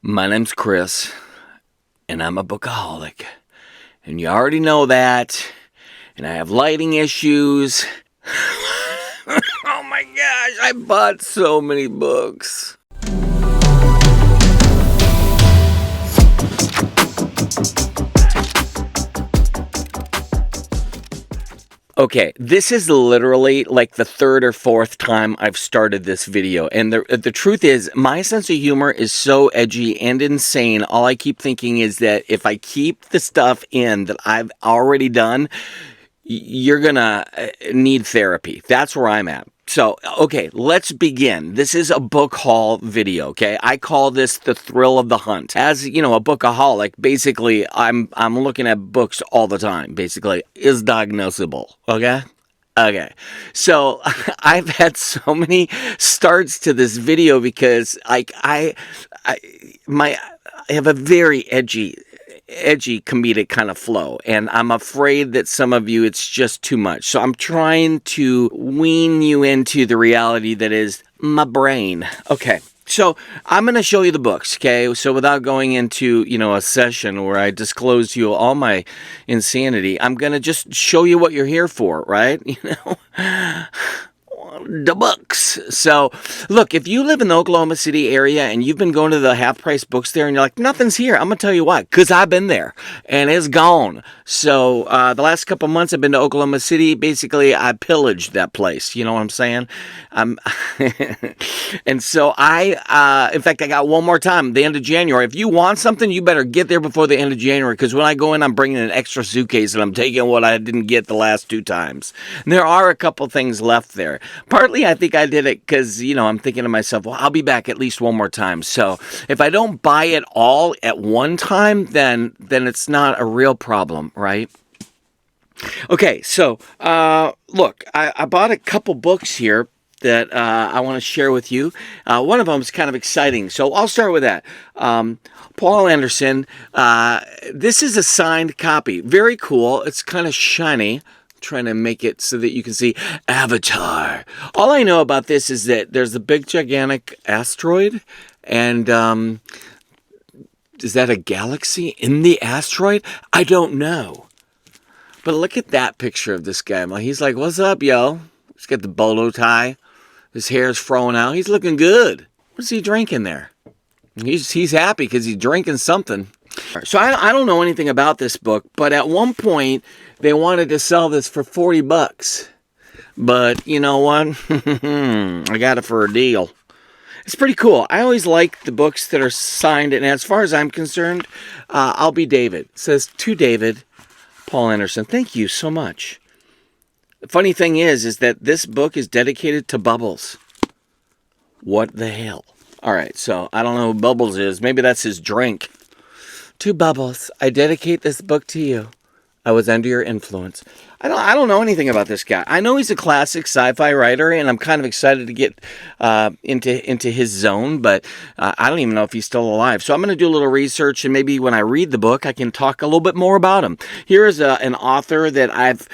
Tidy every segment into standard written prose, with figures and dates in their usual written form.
My name's Chris, and I'm a bookaholic. And you already know that. And I have lighting issues. Oh my gosh, I bought so many books. Okay, this is literally like the third or fourth time I've started this video. And the truth is, my sense of humor is so edgy and insane. All I keep thinking is that if I keep the stuff in that I've already done, you're gonna need therapy. That's where I'm at. So, okay, let's begin. This is a book haul video, okay? I call this the thrill of the hunt. As, you know, a bookaholic, basically, I'm looking at books all the time, basically, is diagnosable, okay? Okay, so I've had so many starts to this video because, like, I have a very edgy comedic kind of flow, and I'm afraid that some of you it's just too much. So I'm trying to wean you into the reality that is my brain. Okay, so I'm going to show you the books, okay? So without going into, you know, a session where I disclose to you all my insanity, I'm going to just show you what you're here for, right? You know? The books. So, look, if you live in the Oklahoma City area and you've been going to the half-price books there and you're like, nothing's here, I'm going to tell you why. Because I've been there and it's gone. So, the last couple months I've been to Oklahoma City. Basically, I pillaged that place. You know what I'm saying? And so in fact, I got one more time, the end of January. If you want something, you better get there before the end of January. Because when I go in, I'm bringing an extra suitcase and I'm taking what I didn't get the last two times. And there are a couple things left there. Partly, I think I did it because, you know, I'm thinking to myself, well, I'll be back at least one more time. So if I don't buy it all at one time, then it's not a real problem, right? Okay, so look, I bought a couple books here that I want to share with you. One of them is kind of exciting, so I'll start with that. Paul Anderson, this is a signed copy. Very cool. It's kind of shiny. Trying to make it so that you can see Avatar. All I know about this is that there's a big gigantic asteroid, and is that a galaxy in the asteroid? I don't know. But look at that picture of this guy. He's like, what's up, yo? He's got the bolo tie. His hair's throwing out. He's looking good. What's he drinking there? He's happy because he's drinking something. So I don't know anything about this book, but at one point they wanted to sell this for $40. But you know what? I got it for a deal. It's pretty cool. I always like the books that are signed, and as far as I'm concerned, I'll be David. It says, to David, Paul Anderson. Thank you so much. The funny thing is that this book is dedicated to Bubbles. What the hell? All right, so I don't know who Bubbles is. Maybe that's his drink. To Bubbles, I dedicate this book to you. I was under your influence. I don't know anything about this guy. I know he's a classic sci-fi writer, and I'm kind of excited to get into his zone, but I don't even know if he's still alive. So I'm going to do a little research, and maybe when I read the book, I can talk a little bit more about him. Here is an author that I've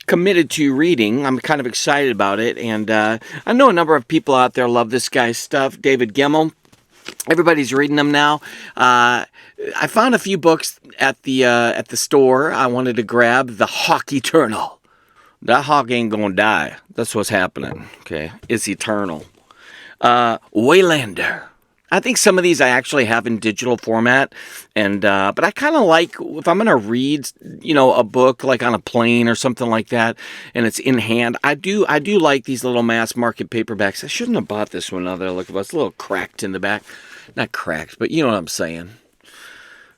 committed to reading. I'm kind of excited about it, and I know a number of people out there love this guy's stuff. David Gemmell. Everybody's reading them now. I found a few books at the store I wanted to grab. The Hawk Eternal. That hawk ain't gonna die. That's what's happening. Okay, it's eternal. Waylander. I think some of these I actually have in digital format, and but I kind of like if I'm gonna read, you know, a book like on a plane or something like that, and it's in hand. I do like these little mass market paperbacks. I shouldn't have bought this one. Now that I look at it, it's a little cracked in the back, not cracked, but you know what I'm saying.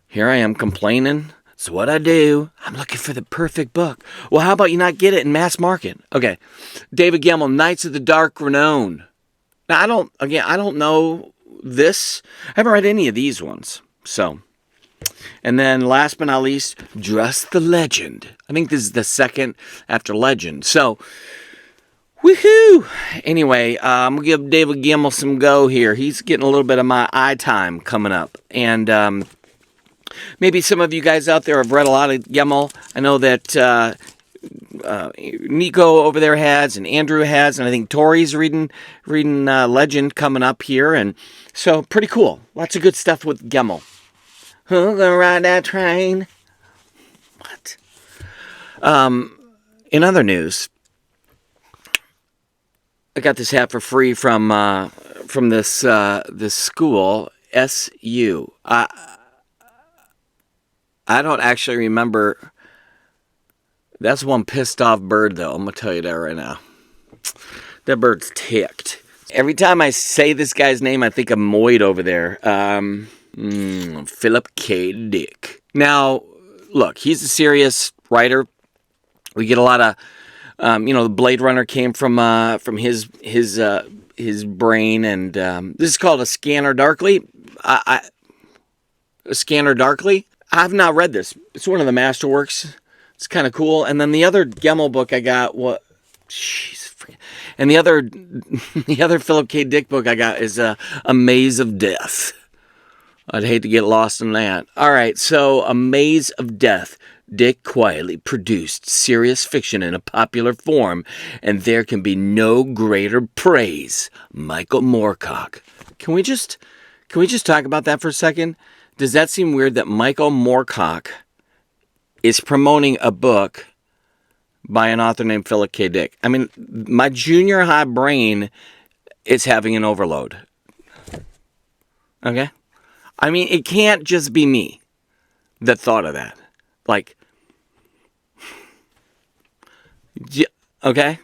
Here I am complaining. It's what I do. I'm looking for the perfect book. Well, how about you not get it in mass market? Okay, David Gemmell, Knights of the Dark Renown. Now I don't know this. I haven't read any of these ones. So, and then last but not least, Just the Legend. I think this is the second after Legend. So, woohoo! Anyway, I'm going to give David Gemmell some go here. He's getting a little bit of my eye time coming up. And maybe some of you guys out there have read a lot of Gemmell. I know that Nico over there has, and Andrew has, and I think Tori's reading Legend coming up here, and so pretty cool. Lots of good stuff with Gemmel. Who's gonna ride that train? What? In other news, I got this hat for free from this school, SU. I don't actually remember. That's one pissed off bird, though. I'm going to tell you that right now. That bird's ticked. Every time I say this guy's name, I think of Moyd over there. Philip K. Dick. Now, look, he's a serious writer. We get a lot of, the Blade Runner came from his brain, and this is called A Scanner Darkly. A Scanner Darkly. I've not read this. It's one of the masterworks. It's kind of cool. And then the other Gemmel book I got, and the other Philip K. Dick book I got is A Maze of Death. I'd hate to get lost in that. All right, so A Maze of Death. Dick quietly produced serious fiction in a popular form, and there can be no greater praise. Michael Moorcock. Can we just talk about that for a second? Does that seem weird that Michael Moorcock is promoting a book by an author named Philip K. Dick? I mean, my junior high brain is having an overload. Okay? I mean, it can't just be me that thought of that. Like, okay?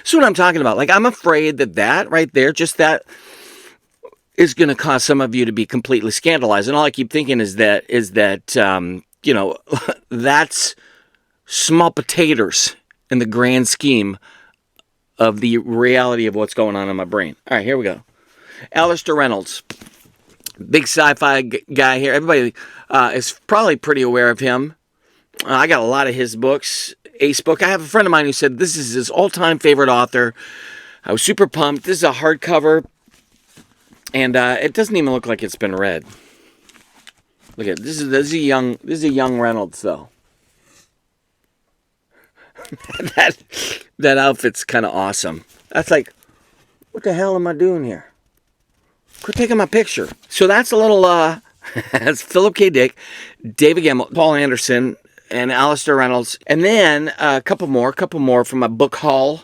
So what I'm talking about. Like, I'm afraid that right there, just that, is going to cause some of you to be completely scandalized. And all I keep thinking is that that's small potatoes in the grand scheme of the reality of what's going on in my brain. All right, here we go. Alistair Reynolds, big sci-fi guy here. Everybody is probably pretty aware of him. I got a lot of his books. Ace book. I have a friend of mine who said this is his all-time favorite author. I was super pumped. This is a hardcover. And it doesn't even look like it's been read. Look at this is a young Reynolds though. that outfit's kind of awesome. That's like, what the hell am I doing here? Quit taking my picture. So that's a little that's Philip K. Dick, David Gemmel, Paul Anderson, and Alistair Reynolds, and then a couple more from my book haul.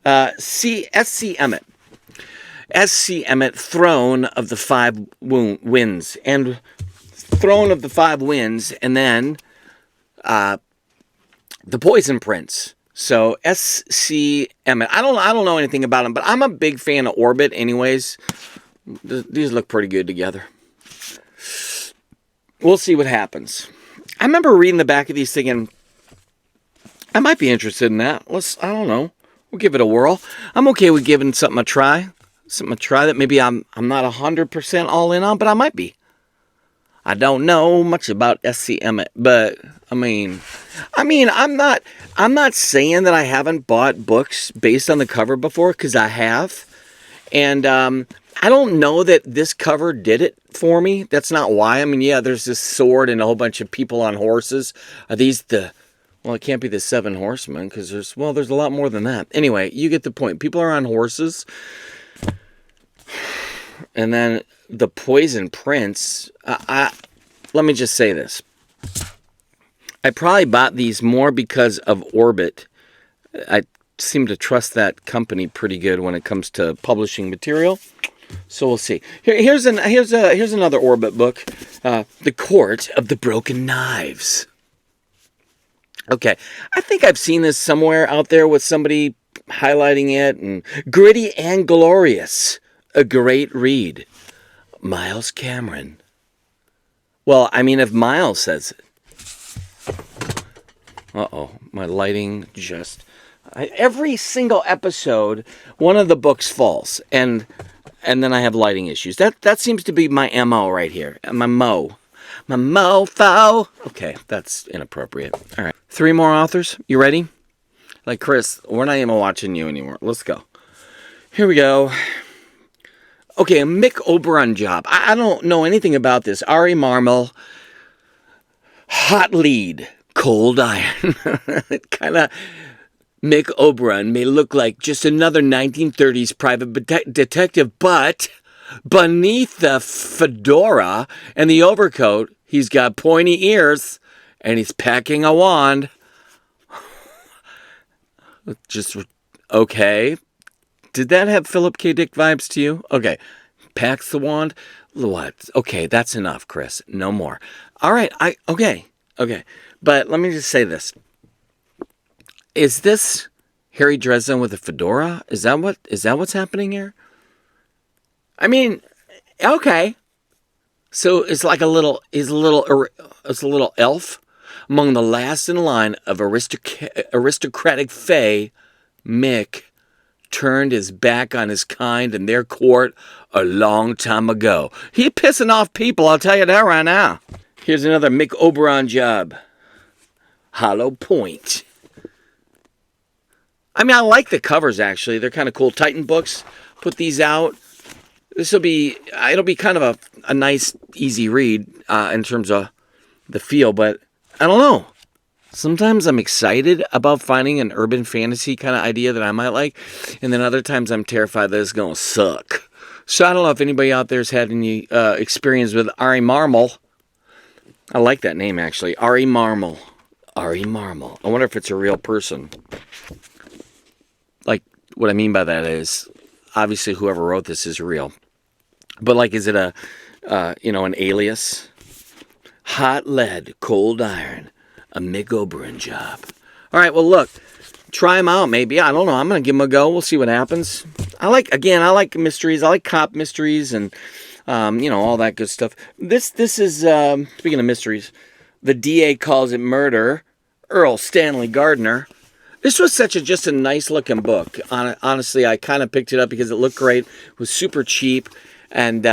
S.C. Emmett. S.C. Emmett, Throne of the Five Winds. And Throne of the Five Winds, and then The Poison Prince. So S.C. Emmett. I don't know anything about him, but I'm a big fan of Orbit anyways. These look pretty good together. We'll see what happens. I remember reading the back of these thinking, I might be interested in that. I don't know. We'll give it a whirl. I'm okay with giving something a try. That maybe I'm not 100% all in on, but I might be. I don't know much about S.C. Emmett, but I'm not saying that I haven't bought books based on the cover before, because I have. And I don't know that this cover did it for me. That's not why. I mean, yeah, there's this sword and a whole bunch of people on horses. Are these well, it can't be the Seven Horsemen, because there's a lot more than that. Anyway, you get the point. People are on horses. And then The Poison Prince. Let me just say this. I probably bought these more because of Orbit. I seem to trust that company pretty good when it comes to publishing material. So we'll see. Here's another Orbit book. The Court of the Broken Knives. Okay, I think I've seen this somewhere out there with somebody highlighting it. And Gritty and Glorious, a great read. Miles Cameron. Well, I mean, if Miles says it. Uh-oh, my lighting just... every single episode, one of the books falls, and then I have lighting issues. That seems to be my MO right here. My mofo. Okay, that's inappropriate. All right, 3 more authors. You ready? Like, Chris, we're not even watching you anymore. Let's go. Here we go. Okay, a Mick Oberon job. I don't know anything about this. Ari Marmel, hot lead. Cold Iron. It kind of, Mick Oberon may look like just another 1930s private detective, but beneath the fedora and the overcoat, he's got pointy ears, and he's packing a wand. Just, okay. Did that have Philip K. Dick vibes to you? Okay. Packs the wand. What? Okay, that's enough, Chris. No more. All right. Okay. But let me just say this. Is this Harry Dresden with a fedora? Is that what's happening here? I mean, okay. So it's like a little elf among the last in line of aristocratic fae. Mick turned his back on his kind and their court a long time ago. He pissing off people, I'll tell you that right now. Here's another Mick Oberon job. Hollow Point. I mean, I like the covers, actually. They're kind of cool. Titan Books put these out. It'll be kind of a nice, easy read in terms of the feel, but I don't know. Sometimes I'm excited about finding an urban fantasy kind of idea that I might like, and then other times I'm terrified that it's going to suck. So I don't know if anybody out there's had any experience with Ari Marmol. I like that name, actually. Ari Marmol. Ari Marmol. I wonder if it's a real person. Like, what I mean by that is, obviously whoever wrote this is real. But like, is it an alias? Hot lead, cold iron. A Mick Oberon job. All right, well, look. Try them out, maybe. I don't know. I'm going to give them a go. We'll see what happens. I like mysteries. I like cop mysteries and, all that good stuff. This is, speaking of mysteries, the DA calls it murder. Earl Stanley Gardner. This was just a nice looking book. Honestly, I kind of picked it up because it looked great. It was super cheap. And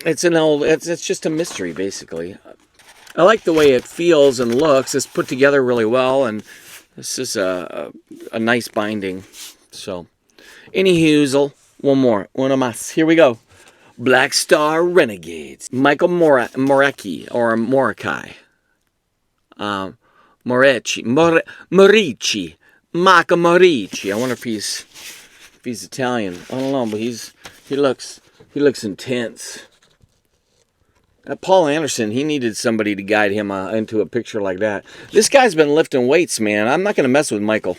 it's just a mystery, basically. I like the way it feels and looks. It's put together really well, and this is a nice binding. So, anyhoozle, one more. Uno más. Here we go. Black Star Renegades. Michael Morecki, or Morici. Morici. Michael Morici. I wonder if he's Italian. I don't know, but he looks intense. Paul Anderson, he needed somebody to guide him into a picture like that. This guy's been lifting weights, man. I'm not going to mess with Michael.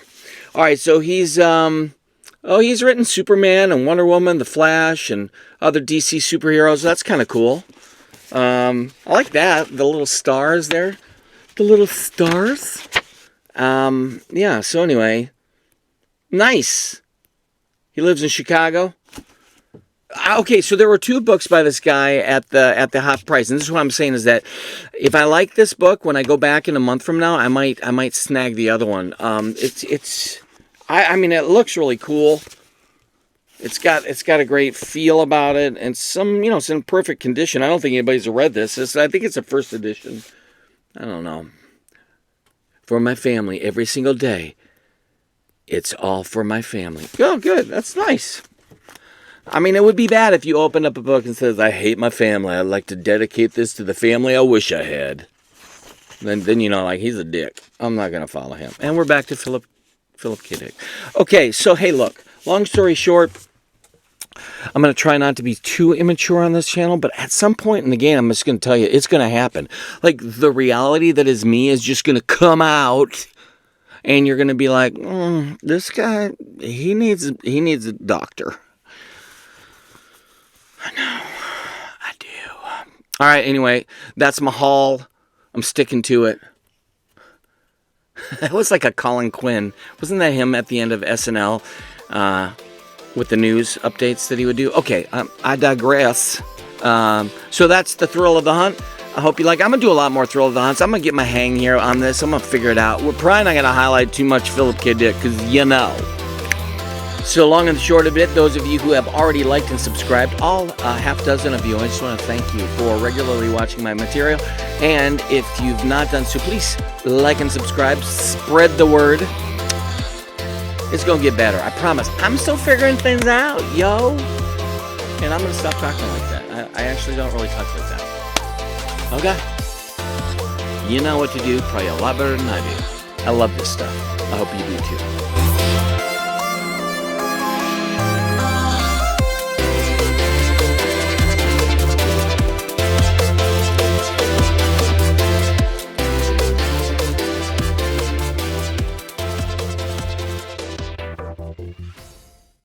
All right, so he's written Superman and Wonder Woman, The Flash, and other DC superheroes. That's kind of cool. I like that. The little stars there. The little stars. Yeah, so anyway. Nice. He lives in Chicago. Okay, so there were 2 books by this guy at the hot price, and this is what I'm saying is that if I like this book, when I go back in a month from now, I might snag the other one. I mean, it looks really cool. It's got a great feel about it, and it's in perfect condition. I don't think anybody's read this. I think it's a first edition. I don't know. For my family, every single day. It's all for my family. Oh, good. That's nice. I mean, it would be bad if you opened up a book and says, I hate my family. I'd like to dedicate this to the family I wish I had. Then he's a dick. I'm not going to follow him. And we're back to Philip K. Dick. Okay, so, hey, look. Long story short, I'm going to try not to be too immature on this channel, but at some point in the game, I'm just going to tell you, it's going to happen. Like, the reality that is me is just going to come out, and you're going to be like, this guy, he needs a doctor. I know. I do. All right, anyway, that's my haul. I'm sticking to it. That was like a Colin Quinn. Wasn't that him at the end of SNL with the news updates that he would do? Okay, I digress. So that's the Thrill of the Hunt. I hope you like it. I'm going to do a lot more Thrill of the Hunts. I'm going to get my hang here on this. I'm going to figure it out. We're probably not going to highlight too much Philip K. Dick because So long and the short of it, those of you who have already liked and subscribed, all half dozen of you, I just want to thank you for regularly watching my material. And if you've not done so, please like and subscribe. Spread the word. It's going to get better. I promise. I'm still figuring things out, yo. And I'm going to stop talking like that. I actually don't really talk like that. Okay. You know what to do, probably a lot better than I do. I love this stuff. I hope you do too.